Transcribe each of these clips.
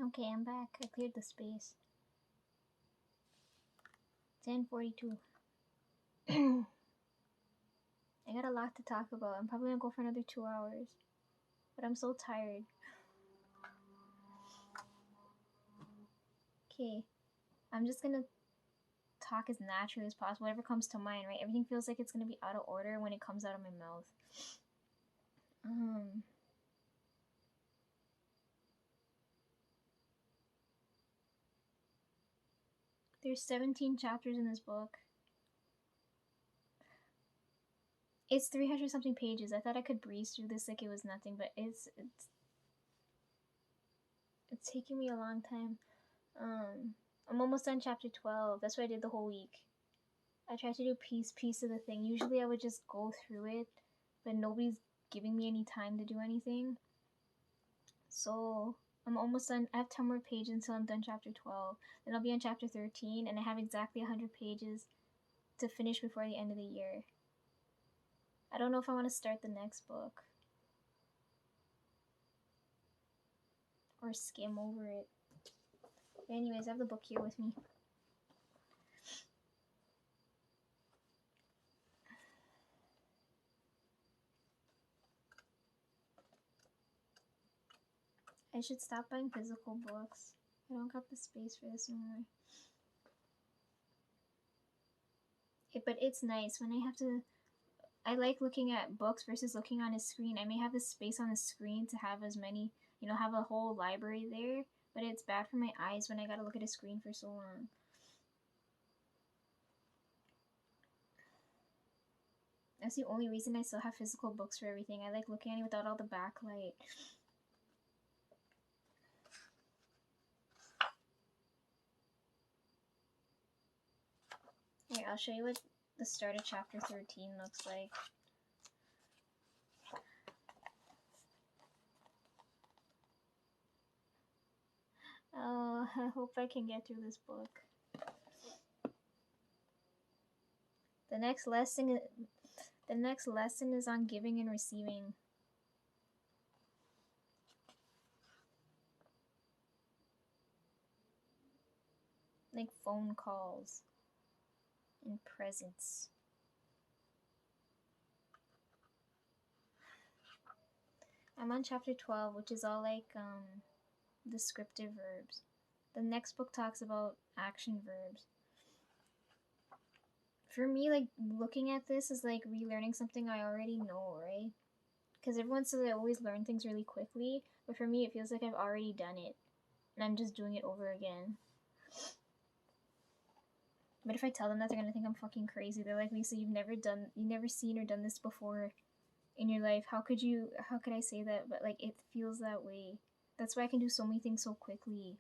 Okay, I'm back. I cleared the space. 10:42. I got a lot to talk about. I'm probably gonna go for another 2 hours. But I'm so tired. Okay. I'm just gonna talk as naturally as possible. Whatever comes to mind, right? Everything feels like it's gonna be out of order when it comes out of my mouth. There's 17 chapters in this book. It's 300 something pages. I thought I could breeze through this like it was nothing, but it's taking me a long time. I'm almost done chapter 12. That's what I did the whole week. I tried to do piece of the thing. Usually I would just go through it, but nobody's giving me any time to do anything. So I'm almost done. I have 10 more pages until I'm done chapter 12. Then I'll be on chapter 13, and I have exactly 100 pages to finish before the end of the year. I don't know if I want to start the next book or skim over it. But anyways, I have the book here with me. I should stop buying physical books. I don't got the space for this anymore. But it's nice when I have to. I like looking at books versus looking on a screen. I may have the space on the screen to have as many, have a whole library there, but it's bad for my eyes when I gotta look at a screen for so long. That's the only reason I still have physical books for everything. I like looking at it without all the backlight. Here, I'll show you what the start of chapter 13 looks like. Oh, I hope I can get through this book. The next lesson is on giving and receiving. Like phone calls and presents. I'm on chapter 12, which is all like descriptive verbs. The next book talks about action verbs. For me, like, looking at this is like relearning something I already know, right? Because everyone says I always learn things really quickly, but for me it feels like I've already done it and I'm just doing it over again. But if I tell them that, they're gonna think I'm fucking crazy. They're like, Lisa, you've never seen or done this before in your life. How could I say that? But like, it feels that way. That's why I can do so many things so quickly.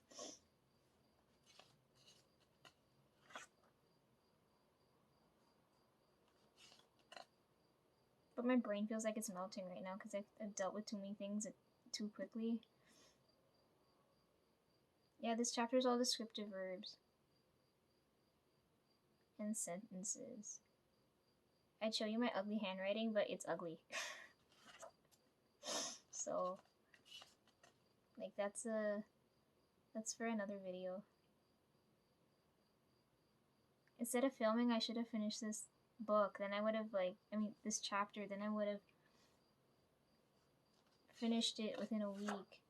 But my brain feels like it's melting right now because I've dealt with too many things too quickly. Yeah, this chapter is all descriptive verbs and sentences. I'd show you my ugly handwriting, but it's ugly. So, like, that's for another video. Instead of filming, I should have finished this book. Then I would have, this chapter, then I would have finished it within a week.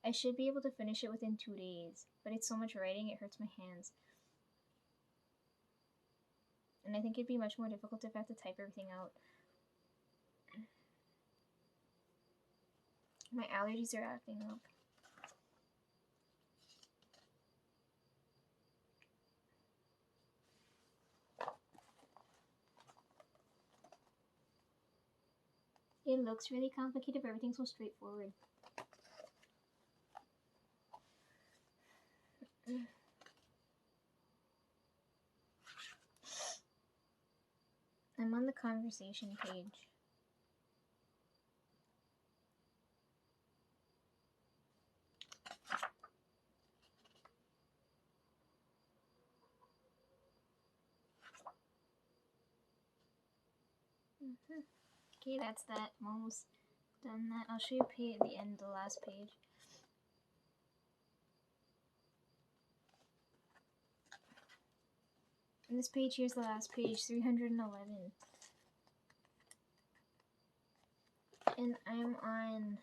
I should be able to finish it within 2 days, but it's so much writing, it hurts my hands. And I think it'd be much more difficult if I have to type everything out. My allergies are acting up. It looks really complicated, but everything's so straightforward. I'm on the conversation page. Okay, that's that. I'm almost done that. I'll show you the end, the last page. And this page here's the last page, 311. And I'm on...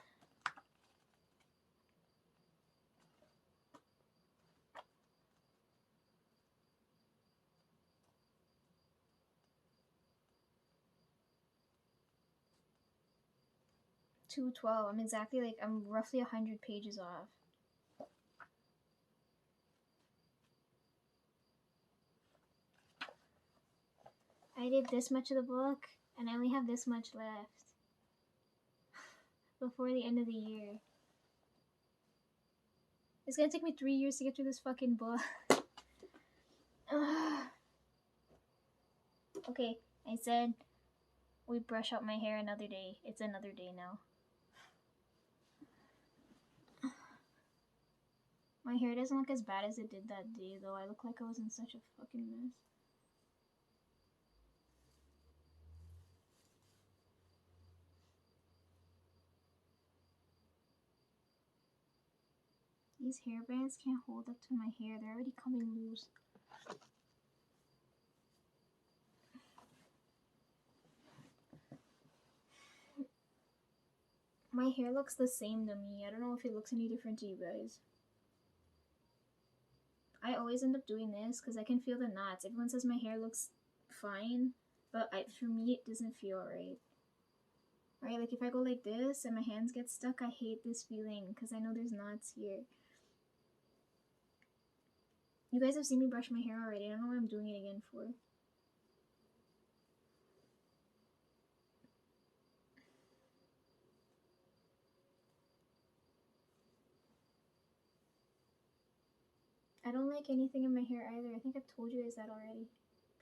$212. I'm exactly like, I'm roughly 100 pages off. I did this much of the book, and I only have this much left before the end of the year. It's gonna take me 3 years to get through this fucking book. Okay, I said we brush out my hair another day. It's another day now. My hair doesn't look as bad as it did that day, though. I look like I was in such a fucking mess. These hair bands can't hold up to my hair. They're already coming loose. My hair looks the same to me. I don't know if it looks any different to you guys. I always end up doing this because I can feel the knots. Everyone says my hair looks fine, but for me it doesn't feel right. Right, like if I go like this and my hands get stuck, I hate this feeling because I know there's knots here. You guys have seen me brush my hair already. I don't know what I'm doing it again for. I don't like anything in my hair either. I think I've told you guys that already.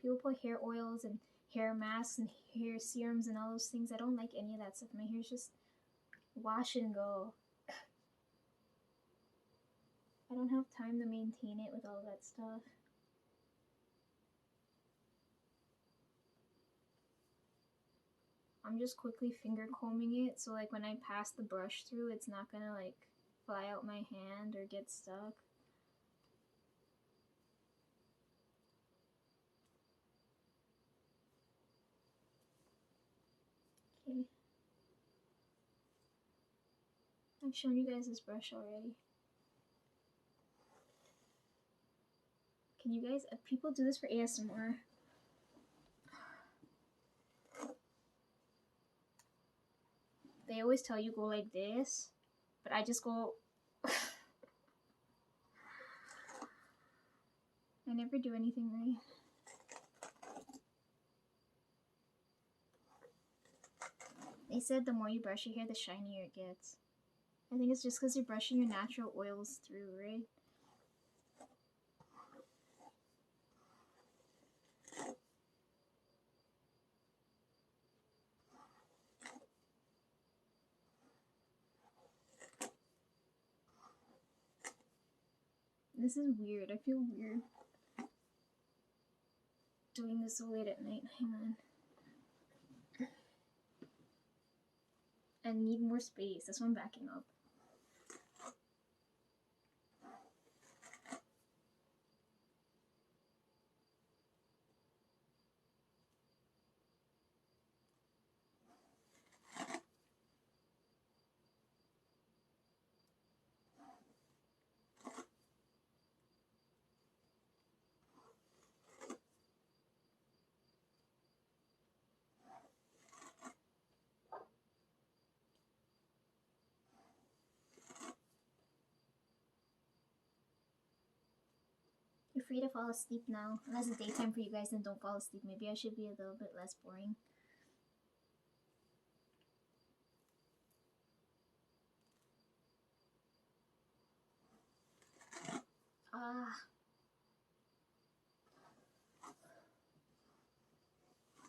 People put hair oils and hair masks and hair serums and all those things. I don't like any of that stuff. My hair's just wash and go. I don't have time to maintain it with all that stuff. I'm just quickly finger combing it, so like when I pass the brush through, it's not gonna like fly out my hand or get stuck. Okay. I've shown you guys this brush already. Can you guys, people do this for ASMR. They always tell you go like this, but I just go... I never do anything right. They said the more you brush your hair, the shinier it gets. I think it's just because you're brushing your natural oils through, right? This is weird. I feel weird doing this so late at night. Hang on. I need more space. That's why I'm backing up. You're free to fall asleep now. Unless it's daytime for you guys, then don't fall asleep. Maybe I should be a little bit less boring.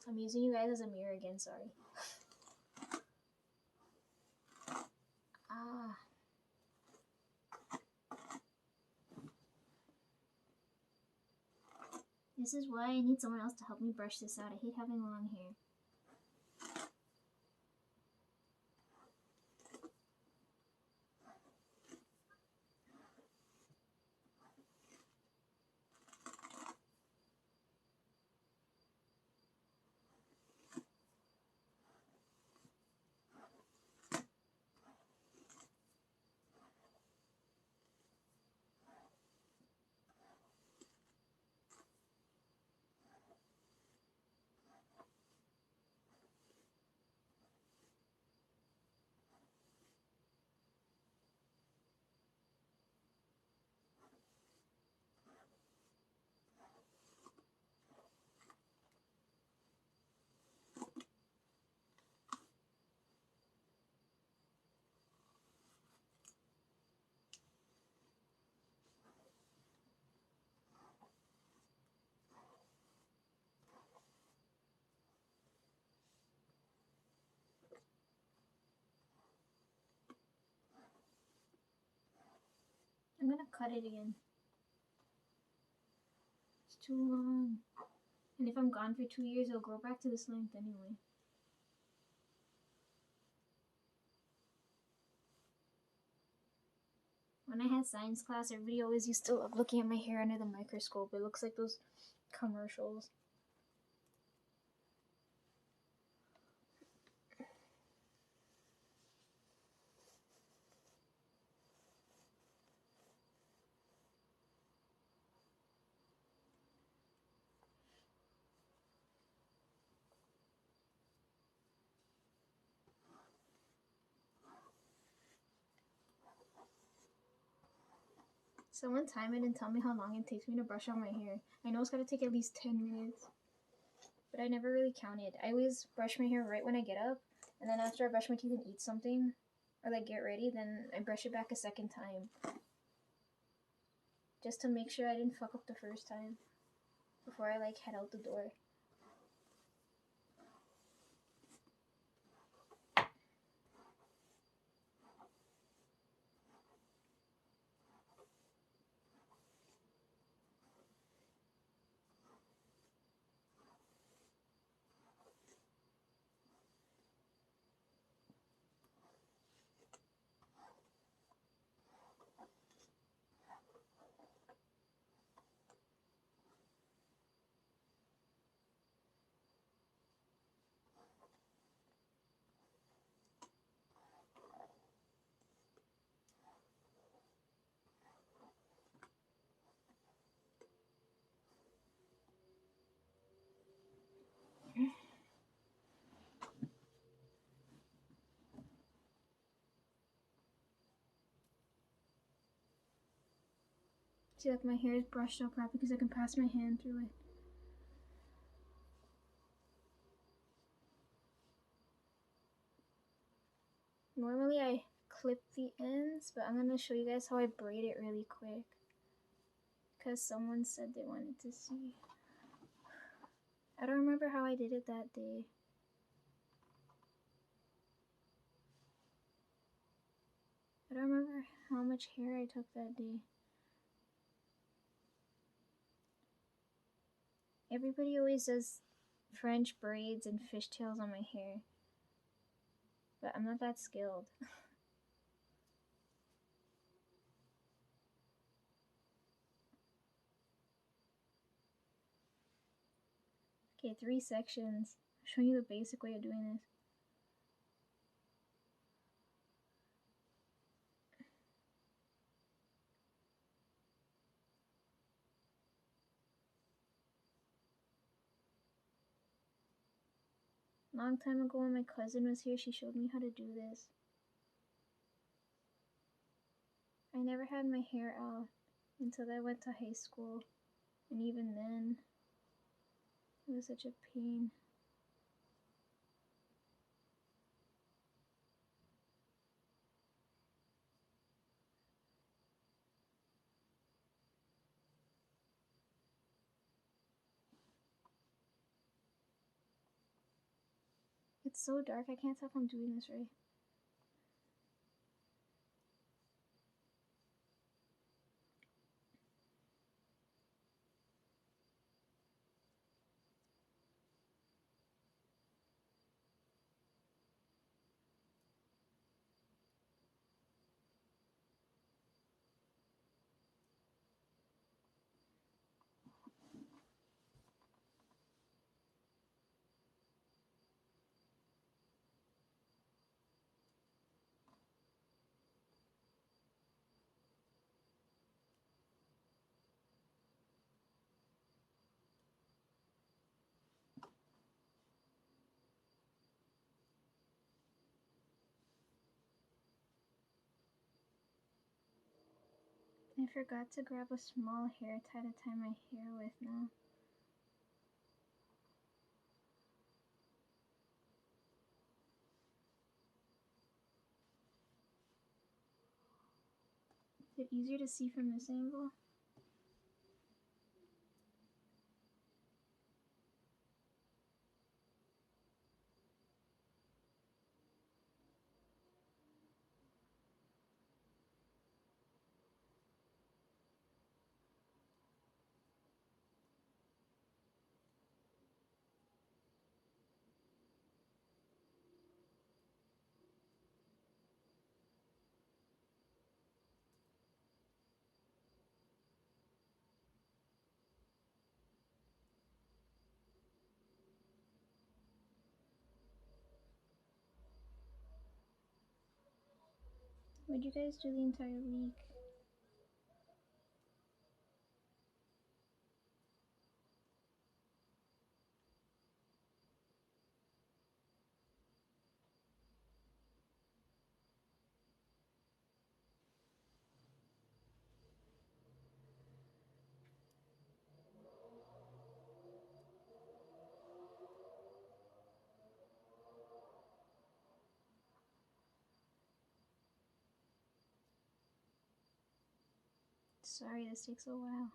I'm using you guys as a mirror again, sorry. This is why I need someone else to help me brush this out. I hate having long hair. I'm gonna cut it again. It's too long. And if I'm gone for 2 years, it'll grow back to this length anyway. When I had science class, everybody always used to love looking at my hair under the microscope. It looks like those commercials. Someone time it and tell me how long it takes me to brush out my hair. I know it's gotta take at least 10 minutes, but I never really counted. I always brush my hair right when I get up, and then after I brush my teeth and eat something, or like get ready, then I brush it back a second time. Just to make sure I didn't fuck up the first time before I like head out the door. See, like my hair is brushed up right because I can pass my hand through it. Normally I clip the ends, but I'm gonna show you guys how I braid it really quick. Because someone said they wanted to see. I don't remember how I did it that day. I don't remember how much hair I took that day. Everybody always does French braids and fishtails on my hair, but I'm not that skilled. Okay, 3 sections. I'm showing you the basic way of doing this. Long time ago when my cousin was here, she showed me how to do this. I never had my hair out until I went to high school, and even then, it was such a pain. It's so dark, I can't tell if I'm doing this right. I forgot to grab a small hair tie to tie my hair with now. Is it easier to see from this angle? What'd you guys do the entire week? Sorry, this takes a while.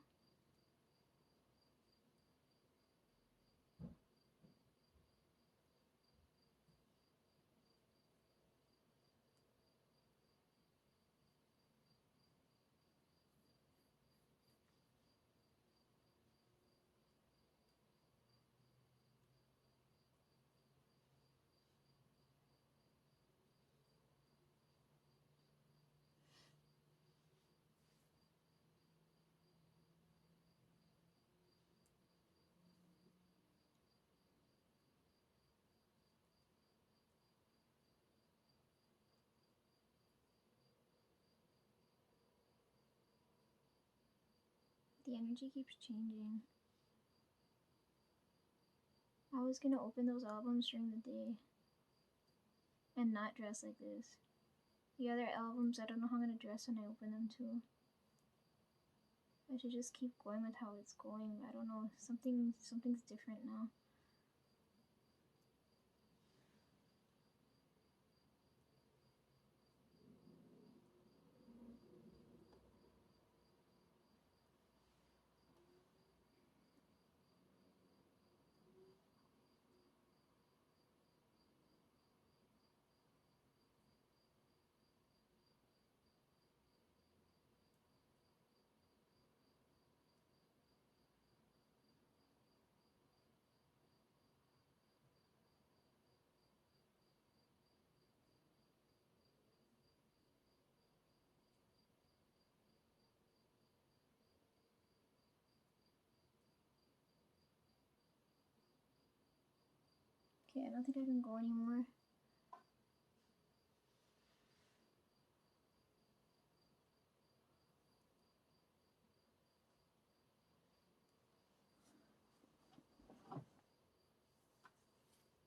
The energy keeps changing. I was gonna open those albums during the day and not dress like this. The other albums, I don't know how I'm gonna dress when I open them too. I should just keep going with how it's going. I don't know. Something's different now. Okay, I don't think I can go anymore.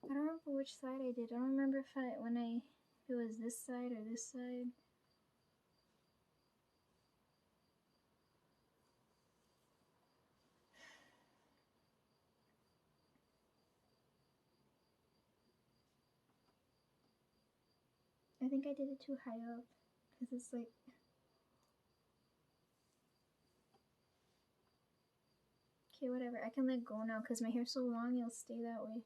I don't remember which side I did. I don't remember if it was this side or this side. I think I did it too high up because it's like. Okay, whatever. I can let go now because my hair's so long, it'll stay that way.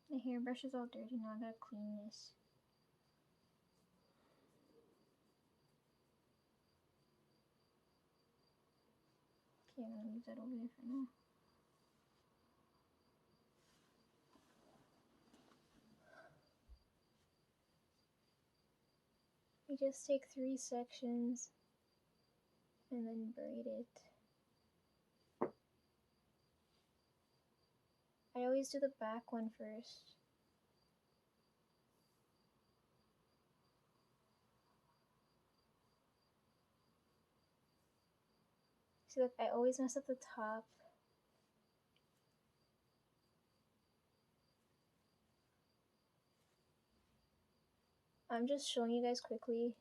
The hairbrush is all dirty now. I gotta clean this. Okay, I'm gonna leave that over there for now. You just take 3 sections and then braid it. I always do the back one first. See, look, I always mess up the top. I'm just showing you guys quickly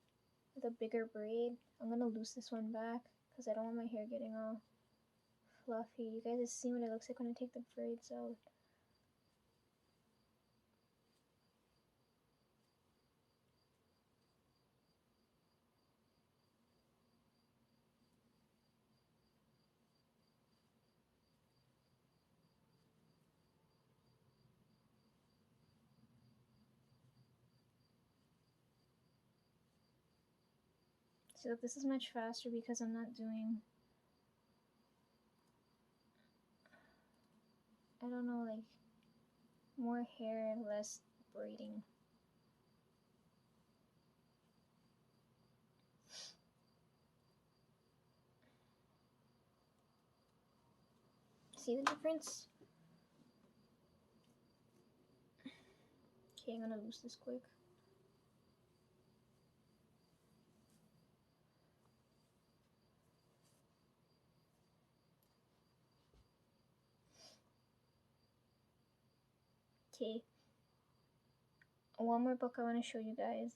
with a bigger braid. I'm gonna loose this one back because I don't want my hair getting all fluffy. You guys just see what it looks like when I take the braids out. So this is much faster because I'm not doing, I don't know, like more hair, less braiding. See the difference? Okay, I'm gonna loose this quick. Okay, one more book I want to show you guys,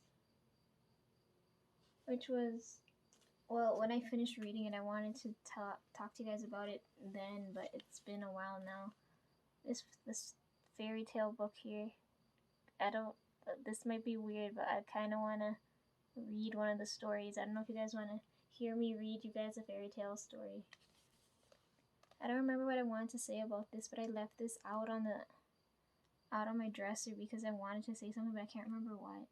which was, well, when I finished reading it, I wanted to talk to you guys about it then, but it's been a while now. This fairy tale book here, I don't, this might be weird, but I kind of want to read one of the stories. I don't know if you guys want to hear me read you guys a fairy tale story. I don't remember what I wanted to say about this, but I left this out on my dresser because I wanted to say something, but I can't remember what.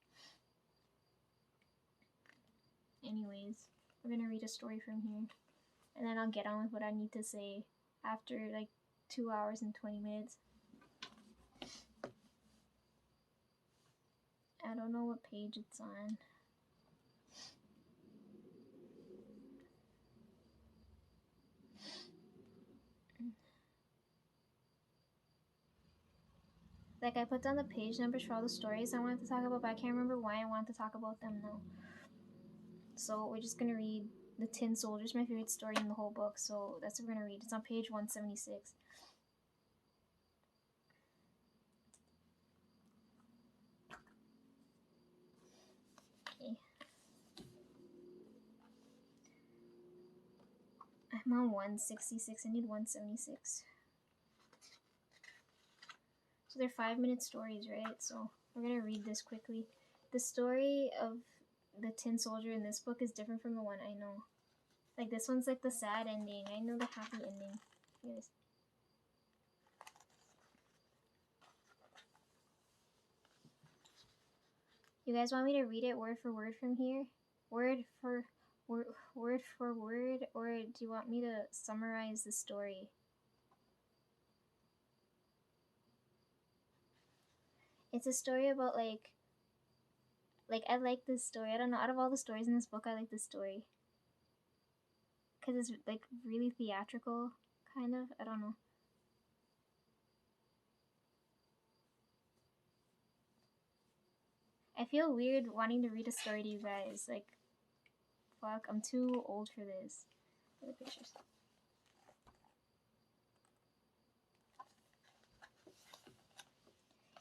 Anyways, we're gonna read a story from here, and then I'll get on with what I need to say after like 2 hours and 20 minutes. I don't know what page it's on. Like, I put down the page numbers for all the stories I wanted to talk about, but I can't remember why I wanted to talk about them now. So we're just gonna read The Tin Soldiers, my favorite story in the whole book, so that's what we're gonna read. It's on page 176. Okay. I'm on 166, I need 176. So they're 5-minute stories, right? So we're gonna read this quickly. The story of the Tin Soldier in this book is different from the one I know. Like, this one's like the sad ending. I know the happy ending. Yes. You guys want me to read it word for word from here? Word for word, or do you want me to summarize the story? It's a story about like I like this story. I don't know, out of all the stories in this book, I like this story. Because it's like really theatrical, kind of. I don't know. I feel weird wanting to read a story to you guys. Like, fuck, I'm too old for this. Look at the pictures.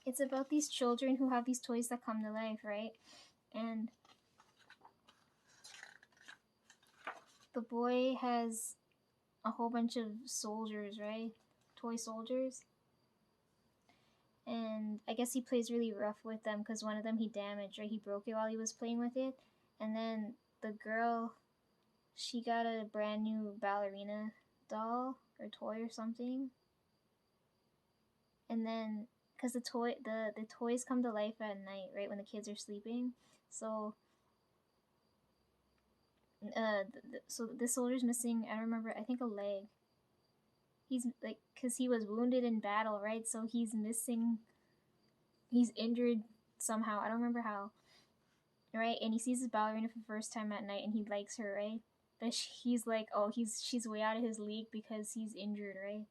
It's about these children who have these toys that come to life, right? And the boy has a whole bunch of soldiers, right? Toy soldiers. And I guess he plays really rough with them because one of them he damaged, right? He broke it while he was playing with it. And then the girl, she got a brand new ballerina doll or toy or something. And then, because the toys come to life at night, right, when the kids are sleeping. So so this soldier's missing, I remember, I think a leg. He's like, because he was wounded in battle, right? So he's injured somehow. I don't remember how, right? And he sees his ballerina for the first time at night, and he likes her, right? But he's like, oh, she's way out of his league because he's injured, right?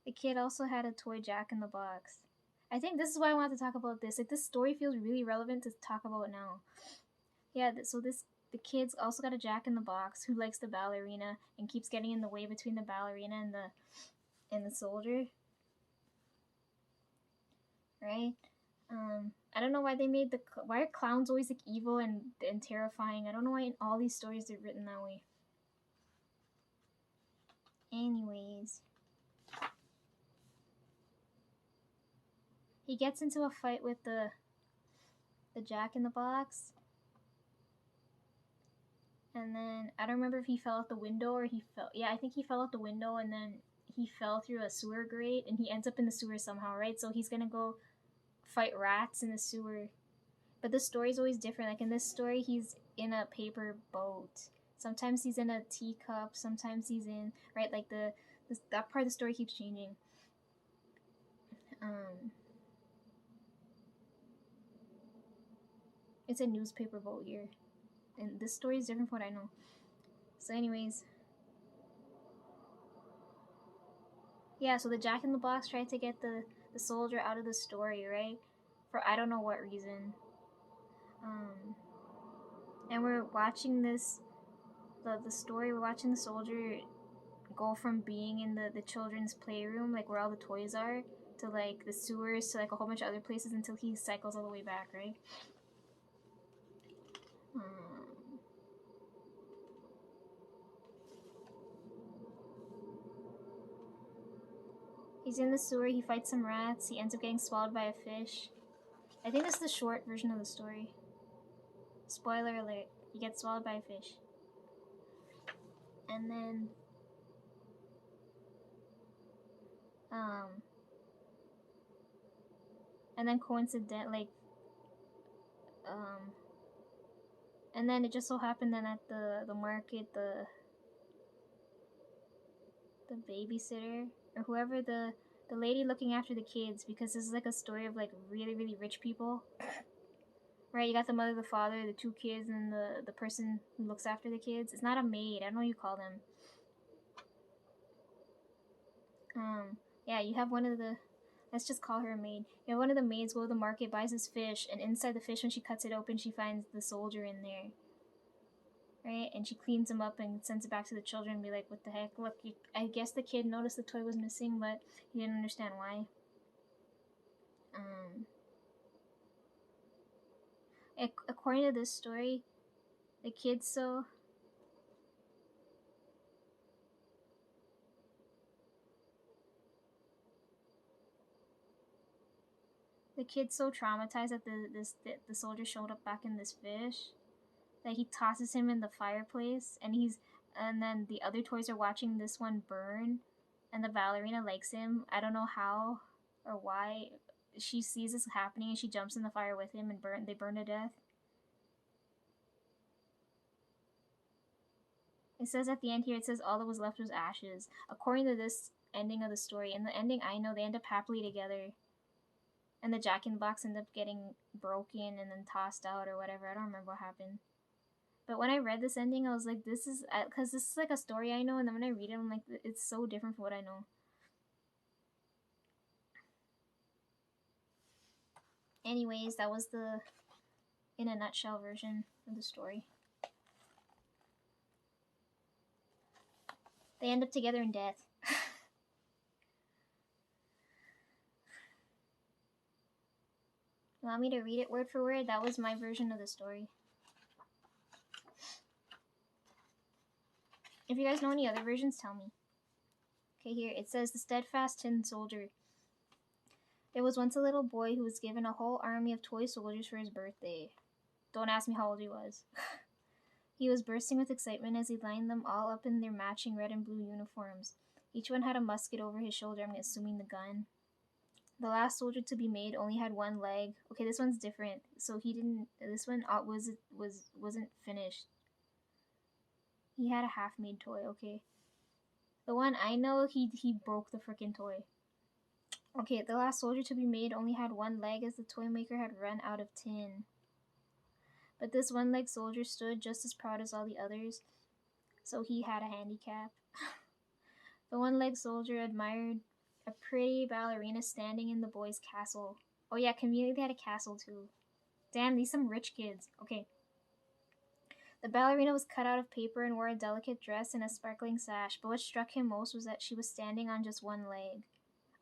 The kid also had a toy Jack in the Box. I think this is why I wanted to talk about this. Like, this story feels really relevant to talk about now. Yeah, so the kid's also got a Jack in the Box who likes the ballerina and keeps getting in the way between the ballerina and the soldier. Right? I don't know why they made why are clowns always like evil and terrifying? I don't know why in all these stories they're written that way. Anyways, he gets into a fight with the Jack in the Box. And then I don't remember if he fell out the window or he fell. Yeah, I think he fell out the window and then he fell through a sewer grate and he ends up in the sewer somehow, right? So he's gonna go fight rats in the sewer. But the story's always different. Like in this story, he's in a paper boat. Sometimes he's in a teacup. Sometimes he's in right like that part of the story keeps changing. It's a newspaper boat here, and this story is different from what I know. So, anyways, yeah. So the Jack in the Box tried to get the soldier out of the story, right? For I don't know what reason. And we're watching the story. We're watching the soldier go from being in the children's playroom, like where all the toys are, to like the sewers, to like a whole bunch of other places until he cycles all the way back, right? He's in the sewer, he fights some rats, he ends up getting swallowed by a fish. I think this is the short version of the story. Spoiler alert, he gets swallowed by a fish. And then coincident and then it just so happened then at the market, the babysitter or whoever, the lady looking after the kids, because this is like a story of like really really rich people, right? You got the mother, the father, the two kids, and the person who looks after the kids. It's not a maid, I don't know what you call them. Yeah, you have one of the, let's just call her a maid. You have one of the maids go to the market, buys this fish, and inside the fish, when she cuts it open, she finds the soldier in there, right? And she cleans him up and sends it back to the children and be like, what the heck? Look, I guess the kid noticed the toy was missing, but he didn't understand why. According to this story, the kid's so traumatized that the soldier showed up back in this fish that he tosses him in the fireplace, and then the other toys are watching this one burn, and the ballerina likes him. I don't know how or why. She sees this happening and she jumps in the fire with him, and they burn to death. It says at the end here, it says all that was left was ashes. According to this ending of the story, in the ending I know, they end up happily together. And the Jack in the Box end up getting broken and then tossed out or whatever. I don't remember what happened. But when I read this ending, I was like, this is, because this is like a story I know, and then when I read it, I'm like, it's so different from what I know. Anyways, that was the, in a nutshell, version of the story. They end up together in death. You want me to read it word for word? That was my version of the story. If you guys know any other versions, tell me. Okay, here it says, the steadfast tin soldier. There was once a little boy who was given a whole army of toy soldiers for his birthday. Don't ask me how old he was. He was bursting with excitement as he lined them all up in their matching red and blue uniforms. Each one had a musket over his shoulder, I'm assuming the gun. The last soldier to be made only had one leg. Okay, this one's different. So he didn't. This one wasn't finished. He had a half-made toy. Okay, the one I know, he broke the freaking toy. Okay, the last soldier to be made only had one leg, as the toy maker had run out of tin. But this one-legged soldier stood just as proud as all the others, so he had a handicap. The one-legged soldier admired a pretty ballerina standing in the boy's castle. Oh yeah, Community had a castle too. Damn, these some rich kids. Okay. The ballerina was cut out of paper and wore a delicate dress and a sparkling sash, but what struck him most was that she was standing on just one leg.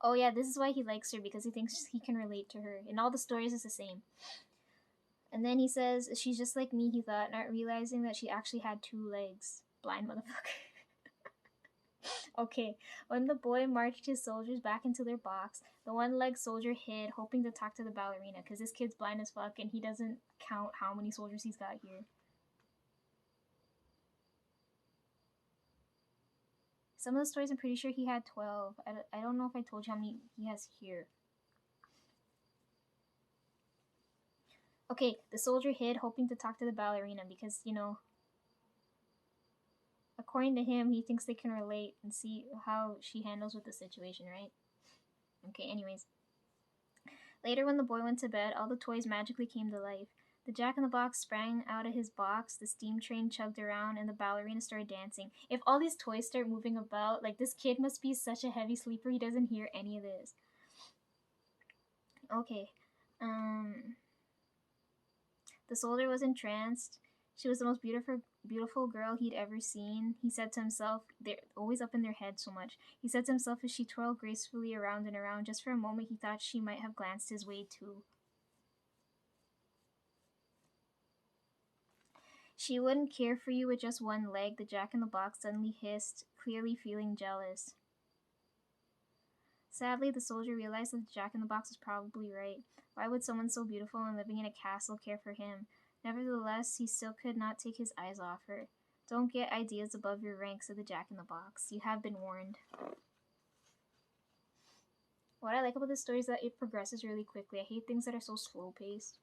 Oh yeah, this is why he likes her, because he thinks he can relate to her. In all the stories, it's the same. And then he says, she's just like me, he thought, not realizing that she actually had two legs. Blind motherfucker. Okay, when the boy marched his soldiers back into their box, the one-legged soldier hid, hoping to talk to the ballerina, because this kid's blind as fuck and he doesn't count how many soldiers he's got here. Some of the stories, I'm pretty sure he had 12. I don't know if I told you how many he has here. Okay, the soldier hid, hoping to talk to the ballerina because, according to him, he thinks they can relate and see how she handles with the situation, right? Okay, anyways. Later, when the boy went to bed, all the toys magically came to life. The Jack in the Box sprang out of his box, the steam train chugged around, and the ballerina started dancing. If all these toys start moving about, like, this kid must be such a heavy sleeper, he doesn't hear any of this. Okay. The soldier was entranced. She was the most beautiful girl he'd ever seen. He said to himself, they're always up in their head so much. He said to himself as she twirled gracefully around and around, just for a moment he thought she might have glanced his way too. She wouldn't care for you with just one leg, the Jack in the Box suddenly hissed, clearly feeling jealous. Sadly, the soldier realized that the Jack in the Box was probably right. Why would someone so beautiful and living in a castle care for him? Nevertheless, he still could not take his eyes off her. Don't get ideas above your rank, said the Jack in the Box. You have been warned. What I like about this story is that it progresses really quickly. I hate things that are so slow paced.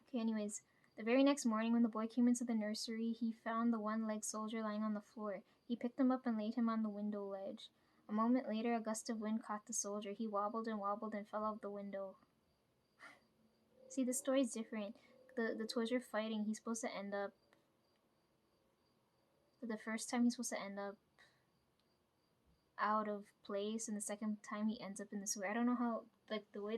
Okay, anyways, the very next morning when the boy came into the nursery, he found the one-legged soldier lying on the floor. He picked him up and laid him on the window ledge. A moment later, a gust of wind caught the soldier. He wobbled and fell out the window. See, the story's different. The toys are fighting. He's supposed to end up. The first time he's supposed to end up out of place, and the second time he ends up in the sewer. I don't know how, like, the way the